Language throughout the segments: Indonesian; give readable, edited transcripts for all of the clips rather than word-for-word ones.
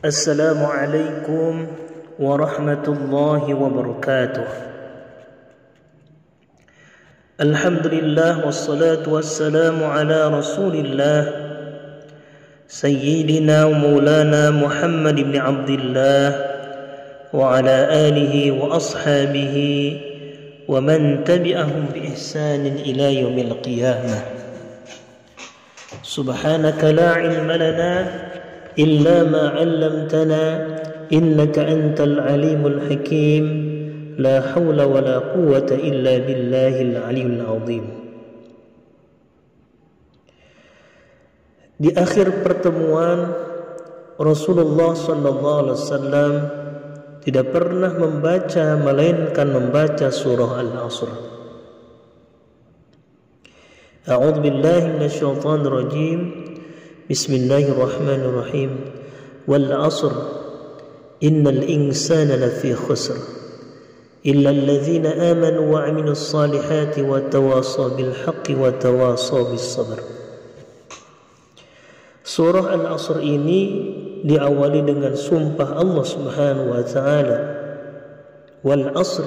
Assalamualaikum warahmatullahi wabarakatuh. Alhamdulillah wassalatu wassalamu ala Rasulillah Sayyidina wa maulana Muhammad ibn Abdullah wa ala alihi wa ashabihi wa man tabi'ahum bi ihsanin ila yaumil qiyamah. Subhanaka la ilma lana إلا ما علمتنا إنك أنت العليم الحكيم لا حول ولا قوة إلا بالله العلي العظيم. Di akhir pertemuan, Rasulullah SAW tidak pernah membaca melainkan membaca surah Al-Asr. A'udzu billahi minasyaitonir rajim. Bismillahirrahmanirrahim. Wal 'asr innal insana lafi khusr illa alladhina amanu wa 'amilus salihati wa tawasaw bil haqqi wa tawasaw bis sabr. Surah Al-Asr ini diawali dengan sumpah Allah Subhanahu wa taala. Wal 'asr,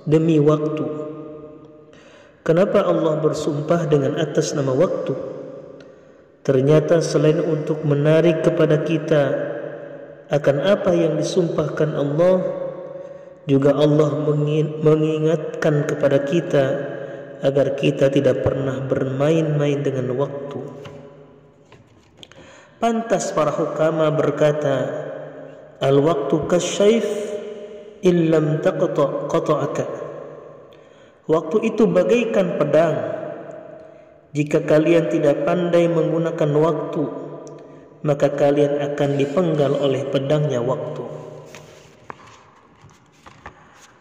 demi waktu. Kenapa Allah bersumpah dengan atas nama waktu? Ternyata selain untuk menarik kepada kita akan apa yang disumpahkan Allah, juga Allah mengingatkan kepada kita agar kita tidak pernah bermain-main dengan waktu. Pantas para hukama berkata, al-waqtu kasyayf illam qata'aka. Waktu itu bagaikan pedang. Jika kalian tidak pandai menggunakan waktu, maka kalian akan dipenggal oleh pedangnya waktu.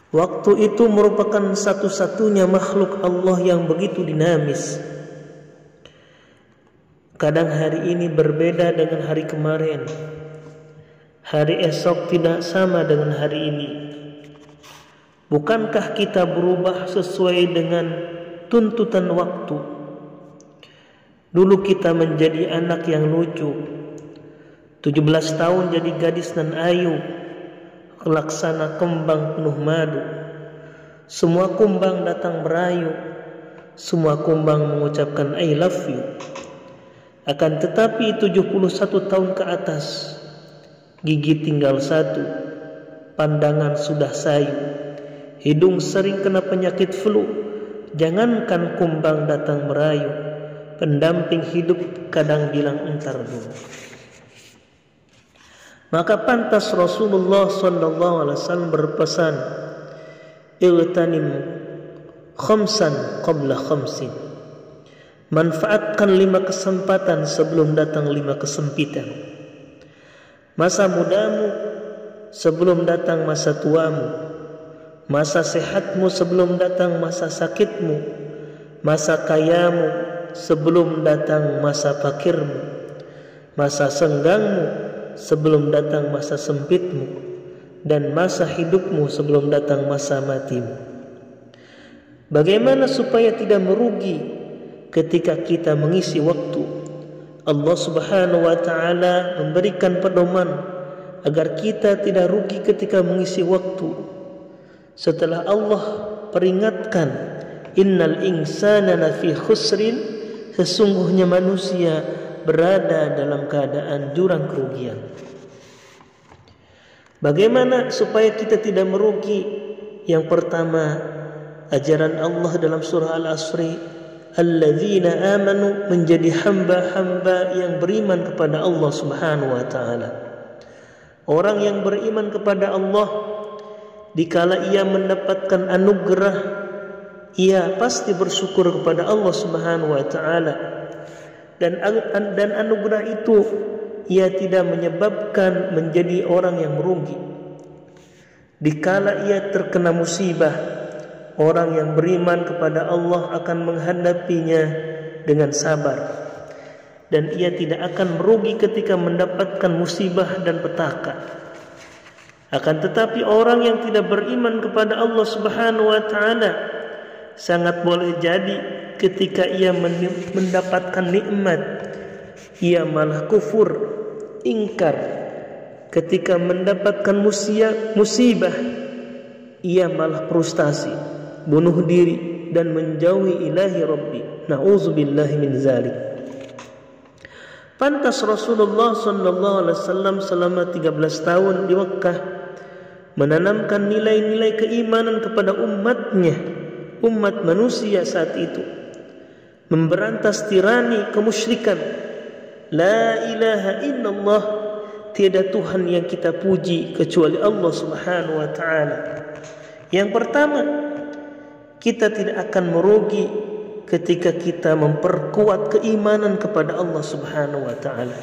Waktu itu merupakan satu-satunya makhluk Allah yang begitu dinamis. Kadang hari ini berbeda dengan hari kemarin. Hari esok tidak sama dengan hari ini. Bukankah kita berubah sesuai dengan tuntutan waktu? Dulu kita menjadi anak yang lucu, 17 tahun jadi gadis nan ayu, laksana kembang penuh madu. Semua kumbang datang merayu, semua kumbang mengucapkan I love you. Akan tetapi 71 tahun ke atas, gigi tinggal satu, pandangan sudah sayu, hidung sering kena penyakit flu. Jangankan kumbang datang merayu, pendamping hidup kadang bilang entar dulu. Maka pantas Rasulullah SAW berpesan, Igtanim khamsan qabla khamsin. Manfaatkan 5 kesempatan sebelum datang 5 kesempitan. Masa mudamu sebelum datang masa tuamu. Masa sehatmu sebelum datang masa sakitmu. Masa kayamu sebelum datang masa fakirmu, masa senggangmu sebelum datang masa sempitmu, dan masa hidupmu sebelum datang masa matimu. Bagaimana supaya tidak merugi ketika kita mengisi waktu? Allah Subhanahu wa taala memberikan pedoman agar kita tidak rugi ketika mengisi waktu. Setelah Allah peringatkan, innal insana lafi khusrin, sesungguhnya manusia berada dalam keadaan jurang kerugian. Bagaimana supaya kita tidak merugi? Yang pertama, ajaran Allah dalam surah Al-Asr, alladzina amanu, menjadi hamba-hamba yang beriman kepada Allah Subhanahu wa taala. Orang yang beriman kepada Allah, dikala ia mendapatkan anugerah, ia pasti bersyukur kepada Allah Subhanahu wa taala, dan anugerah itu ia tidak menyebabkan menjadi orang yang merugi. Dikala ia terkena musibah, orang yang beriman kepada Allah akan menghadapinya dengan sabar, dan ia tidak akan merugi ketika mendapatkan musibah dan petaka. Akan tetapi orang yang tidak beriman kepada Allah Subhanahu wa taala, sangat boleh jadi ketika ia mendapatkan nikmat, ia malah kufur, ingkar, ketika mendapatkan musibah ia malah frustasi, bunuh diri dan menjauhi ilahi Rabbi. Na'udzubillahi min zalik. Pantas Rasulullah sallallahu alaihi wasallam selama 13 tahun di Mekkah menanamkan nilai-nilai keimanan kepada umatnya, umat manusia saat itu, memberantas tirani kemusyrikan. La ilaha illallah, tiada Tuhan yang kita puji kecuali Allah Subhanahu wa taala. Yang pertama, kita tidak akan merugi ketika kita memperkuat keimanan kepada Allah Subhanahu wa taala.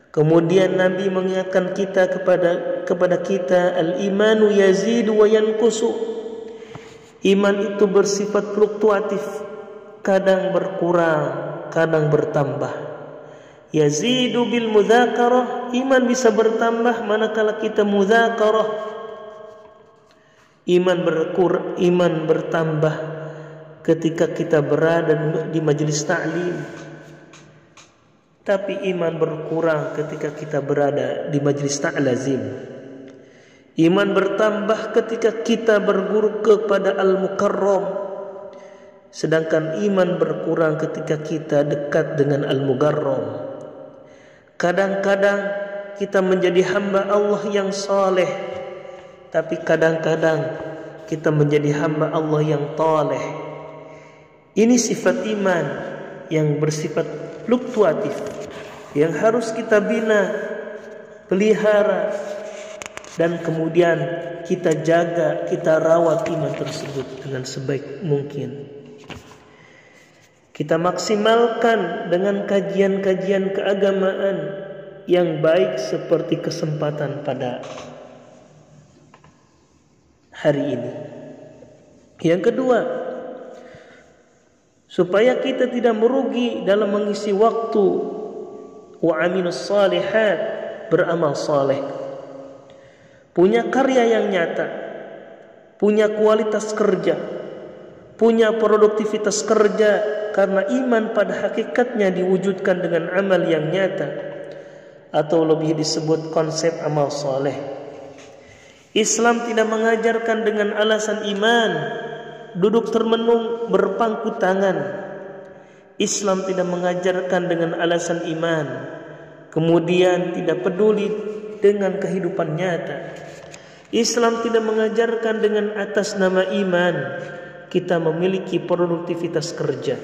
Kemudian Nabi mengingatkan kita kepada kita, al-imanu yazidu wa yanqusu. Iman itu bersifat fluktuatif, kadang berkurang, kadang bertambah. Yazidu bil mudzakarah, iman bisa bertambah manakala kita mudzakarah. Iman bertambah ketika kita berada di majelis ta'lim. Tapi iman berkurang ketika kita berada di majelis ta'lazim. Iman bertambah ketika kita berguru kepada al-mukarram. Sedangkan iman berkurang ketika kita dekat dengan al-mugarram. Kadang-kadang kita menjadi hamba Allah yang saleh, tapi kadang-kadang kita menjadi hamba Allah yang taleh. Ini sifat iman yang bersifat fluktuatif, yang harus kita bina, pelihara, dan kemudian kita jaga, kita rawat iman tersebut dengan sebaik mungkin. Kita maksimalkan dengan kajian-kajian keagamaan yang baik seperti kesempatan pada hari ini. Yang kedua, supaya kita tidak merugi dalam mengisi waktu, wa aminus salihat, beramal saleh, punya karya yang nyata, punya kualitas kerja, punya produktivitas kerja, karena iman pada hakikatnya diwujudkan dengan amal yang nyata, atau lebih disebut konsep amal saleh. Islam tidak mengajarkan dengan alasan iman duduk termenung berpangku tangan. Islam tidak mengajarkan dengan alasan iman kemudian tidak peduli dengan kehidupan nyata. Islam tidak mengajarkan dengan atas nama iman kita memiliki produktivitas kerja.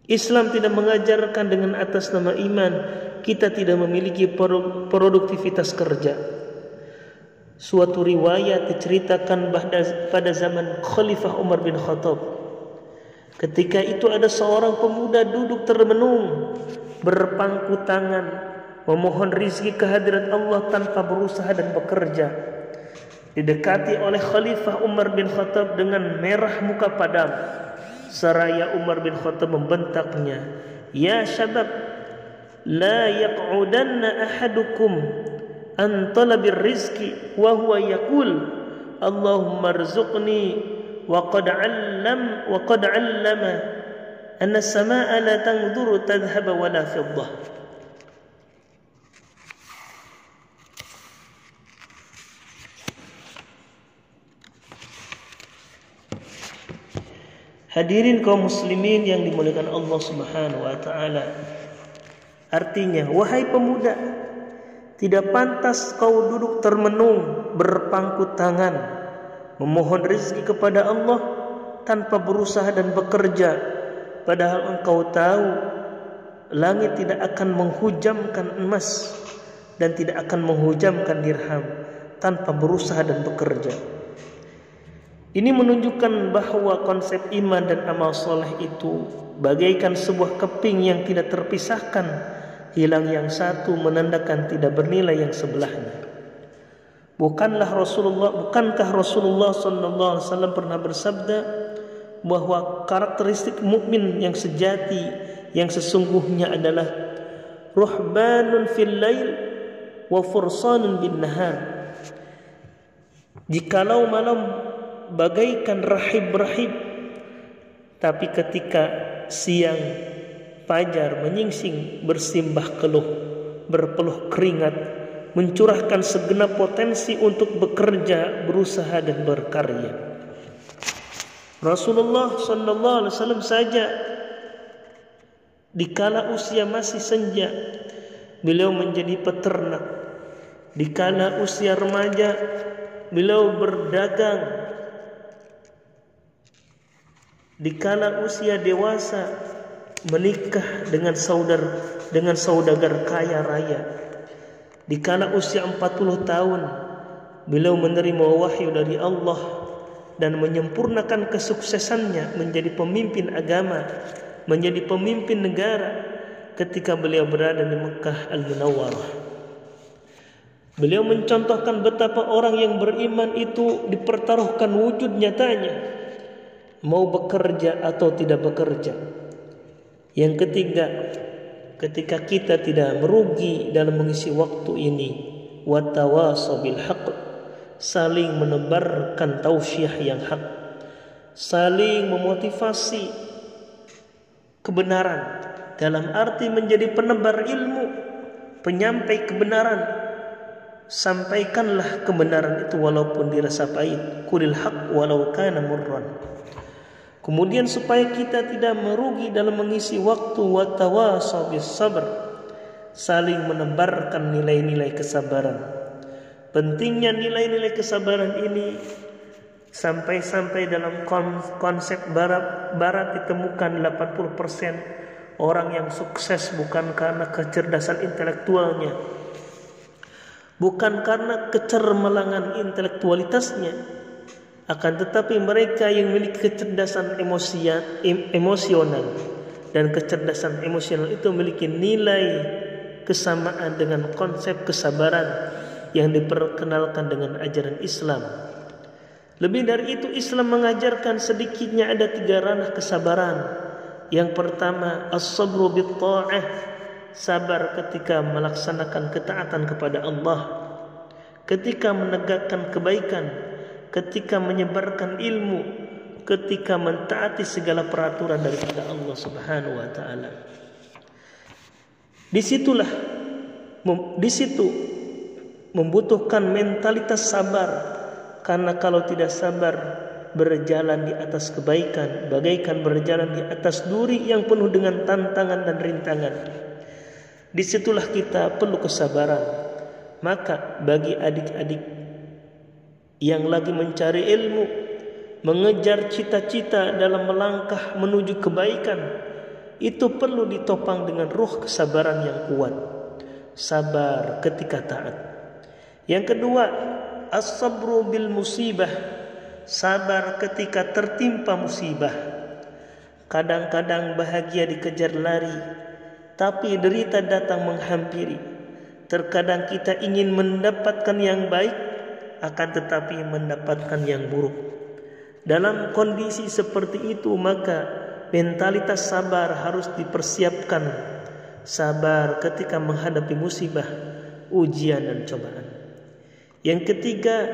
Islam tidak mengajarkan dengan atas nama iman kita tidak memiliki produktivitas kerja. Suatu riwayat diceritakan pada zaman Khalifah Umar bin Khattab. Ketika itu ada seorang pemuda duduk termenung, berpangku tangan, memohon rizki kehadirat Allah tanpa berusaha dan bekerja. Didekati oleh Khalifah Umar bin Khattab dengan merah muka padam. Seraya Umar bin Khattab membentaknya, "Ya syabab, la yaq'udanna ahadukum an talabir rizki wa huwa yaqul Allahumma rzuqni wa qad 'allama anna as-samaa'a la tanzuru tadhhaba wa la fiddah." Hadirin kaum muslimin yang dimuliakan Allah Subhanahu wa taala. Artinya, wahai pemuda, tidak pantas kau duduk termenung berpangku tangan memohon rezeki kepada Allah tanpa berusaha dan bekerja, padahal engkau tahu langit tidak akan menghujamkan emas dan tidak akan menghujamkan dirham tanpa berusaha dan bekerja. Ini menunjukkan bahwa konsep iman dan amal soleh itu bagaikan sebuah keping yang tidak terpisahkan. Hilang yang satu menandakan tidak bernilai yang sebelahnya. Bukankah Rasulullah SAW pernah bersabda bahwa karakteristik mukmin yang sejati, yang sesungguhnya adalah ruhbanun fil lail wa fursanun bin nahar. Jikalau malam bagaikan rahib-rahib, tapi ketika siang fajar menyingsing, bersimbah keluh, berpeluh keringat, mencurahkan segenap potensi untuk bekerja, berusaha dan berkarya. Rasulullah sallallahu alaihi wasallam saja dikala usia masih senja, beliau menjadi peternak. Dikala usia remaja, beliau berdagang. Dikala usia dewasa, menikah dengan saudagar kaya raya. Dikala usia 40 tahun, beliau menerima wahyu dari Allah dan menyempurnakan kesuksesannya menjadi pemimpin agama, menjadi pemimpin negara ketika beliau berada di Mekah Al-Munawwarah. Beliau mencontohkan betapa orang yang beriman itu dipertaruhkan wujud nyatanya, mau bekerja atau tidak bekerja. Yang ketiga, ketika kita tidak merugi dalam mengisi waktu ini, watawasau bil haqq, saling menebarkan tausiah yang hak, saling memotivasi kebenaran dalam arti menjadi penebar ilmu, penyampai kebenaran. Sampaikanlah kebenaran itu walaupun dirasa pahit, qulil haqq walau kana murran. Kemudian supaya kita tidak merugi dalam mengisi waktu, watawasau bis sabr, saling menebarkan nilai-nilai kesabaran. Pentingnya nilai-nilai kesabaran ini sampai-sampai dalam konsep barat ditemukan 80% orang yang sukses bukan karena kecerdasan intelektualnya, bukan karena kecermelangan intelektualitasnya, akan tetapi mereka yang memiliki kecerdasan emosional, dan kecerdasan emosional itu memiliki nilai kesamaan dengan konsep kesabaran yang diperkenalkan dengan ajaran Islam. Lebih dari itu, Islam mengajarkan sedikitnya ada 3 ranah kesabaran. Yang pertama, as-sabru bit-tha'ah, sabar ketika melaksanakan ketaatan kepada Allah, ketika menegakkan kebaikan, ketika menyebarkan ilmu, ketika mentaati segala peraturan daripada Allah Subhanahu wa taala. Di situ membutuhkan mentalitas sabar, karena kalau tidak sabar, berjalan di atas kebaikan bagaikan berjalan di atas duri yang penuh dengan tantangan dan rintangan. Disitulah kita perlu kesabaran. Maka bagi adik-adik yang lagi mencari ilmu, mengejar cita-cita dalam melangkah menuju kebaikan, itu perlu ditopang dengan ruh kesabaran yang kuat. Sabar ketika taat. Yang kedua, as-sabru bil musibah, sabar ketika tertimpa musibah. Kadang-kadang bahagia dikejar lari, tapi derita datang menghampiri. Terkadang kita ingin mendapatkan yang baik, akan tetapi mendapatkan yang buruk. Dalam kondisi seperti itu, maka mentalitas sabar harus dipersiapkan. Sabar ketika menghadapi musibah, ujian dan cobaan. Yang ketiga,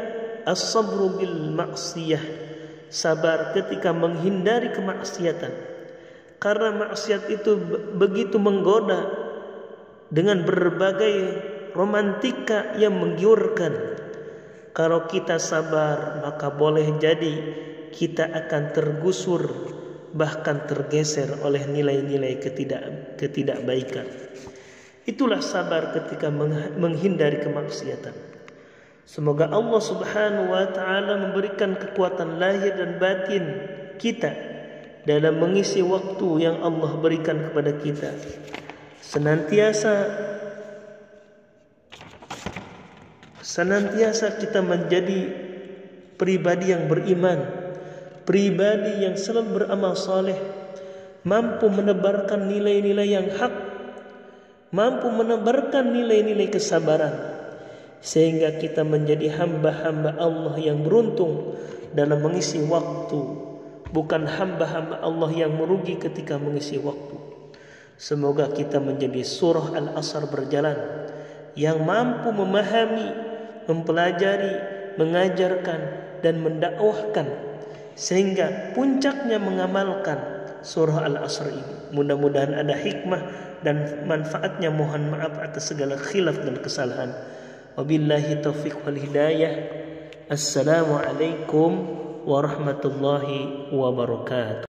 as-sabru bil maksiyah, sabar ketika menghindari kemaksiatan. Karena maksiat itu begitu menggoda dengan berbagai romantika yang menggiurkan. Kalau kita sabar, maka boleh jadi kita akan tergusur, bahkan tergeser oleh nilai-nilai ketidakbaikan. Itulah sabar ketika menghindari kemaksiatan. Semoga Allah Subhanahu wa taala memberikan kekuatan lahir dan batin kita dalam mengisi waktu yang Allah berikan kepada kita. Senantiasa kita menjadi pribadi yang beriman, pribadi yang selalu beramal saleh, mampu menebarkan nilai-nilai yang hak, mampu menebarkan nilai-nilai kesabaran, sehingga kita menjadi hamba-hamba Allah yang beruntung dalam mengisi waktu, bukan hamba-hamba Allah yang merugi ketika mengisi waktu. Semoga kita menjadi surah Al-Asr berjalan, yang mampu memahami, mempelajari, mengajarkan dan mendakwahkan, sehingga puncaknya mengamalkan, surah Al-Asr ini. Mudah-mudahan ada hikmah dan manfaatnya. Mohon maaf atas segala khilaf dan kesalahan. Wabillahi taufiq wal hidayah. Assalamualaikum warahmatullahi wabarakatuh.